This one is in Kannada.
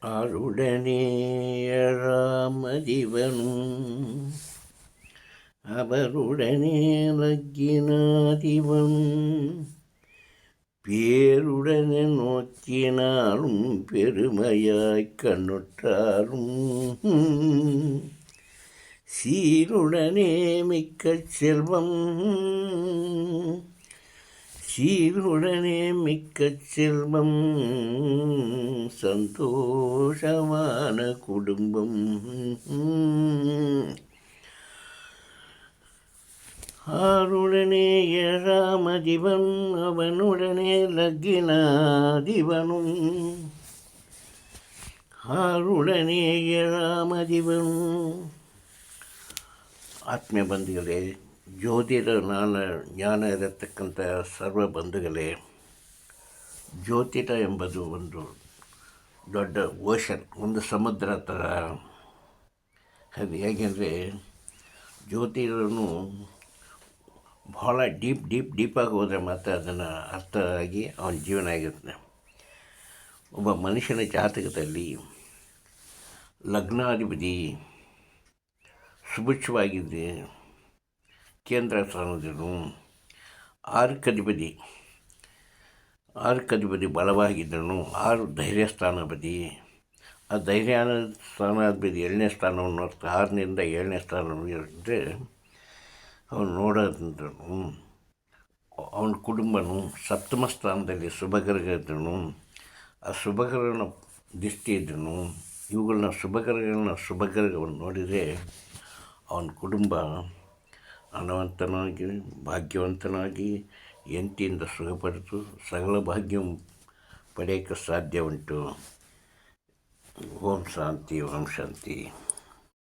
ஆருடனே ராமதிவனும் அவருடனே லக்கினாதிவனும் பேருடனே நோக்கினாலும் பெருமையாய் கண்ணுற்றாலும் சீருடனே மிக்க செல்வம் சீருடனே மிக்க செல்வம் சந்தோஷமான குடும்பம் ஆருடனே ஏழாமதிவன் அவனுடனே லக்கினாதிவனும் ಆರುಡನೆ ಏಳಾಮದಿವನು. ಆತ್ಮೀಯ ಬಂಧುಗಳೇ, ಜ್ಯೋತಿರ ಜ್ಞಾನ ಇರತಕ್ಕಂಥ ಸರ್ವ ಬಂಧುಗಳೇ, ಜ್ಯೋತಿರ ಎಂಬುದು ಒಂದು ದೊಡ್ಡ ಓಷನ್, ಒಂದು ಸಮುದ್ರ ಥರ. ಅದು ಹೇಗೆಂದರೆ ಜ್ಯೋತಿರನು ಭಾಳ ಡೀಪಾಗಿ ಹೋದರೆ ಮಾತ್ರ ಅದನ್ನು ಅರ್ಥ ಆಗಿ ಅವನ ಜೀವನ ಆಗಿರುತ್ತೆ. ಒಬ್ಬ ಮನುಷ್ಯನ ಜಾತಕದಲ್ಲಿ ಲಗ್ನಾಧಿಪತಿ ಸುಭಿಕ್ಷವಾಗಿದ್ದರೆ ಕೇಂದ್ರ ಸ್ಥಾನದನು, ಆರಕ್ಕಧಿಪತಿ ಬಲವಾಗಿದ್ದನು, 6 ಧೈರ್ಯ ಸ್ಥಾನಾಧಿಪತಿ. ಆ ಧೈರ್ಯ ಸ್ಥಾನಾಧಿಪತಿ 7ನೇ ಸ್ಥಾನವನ್ನು 6ರಿಂದ 7ನೇ ಸ್ಥಾನವನ್ನು ಇದ್ದರೆ ಅವನು ನೋಡೋದಂದ್ರೂ ಅವನ ಕುಟುಂಬನು ಸಪ್ತಮ ಸ್ಥಾನದಲ್ಲಿ ಶುಭಗ್ರಹ ಇದ್ದನು. ಆ ಶುಭಗ್ರಹನ ದೃಷ್ಟಿ ಇದ್ದನು. ಇವುಗಳನ್ನ ಶುಭಗ್ರಹವನ್ನು ನೋಡಿದರೆ ಅವನ ಕುಟುಂಬ ಹಣವಂತನಾಗಿ ಭಾಗ್ಯವಂತನಾಗಿ ಹೆಂಡತಿಯಿಂದ ಸುಖಪಡಿತು ಸಕಲ ಭಾಗ್ಯ ಪಡೆಯೋಕ್ಕೆ ಸಾಧ್ಯ ಉಂಟು. ಓಂ ಶಾಂತಿ.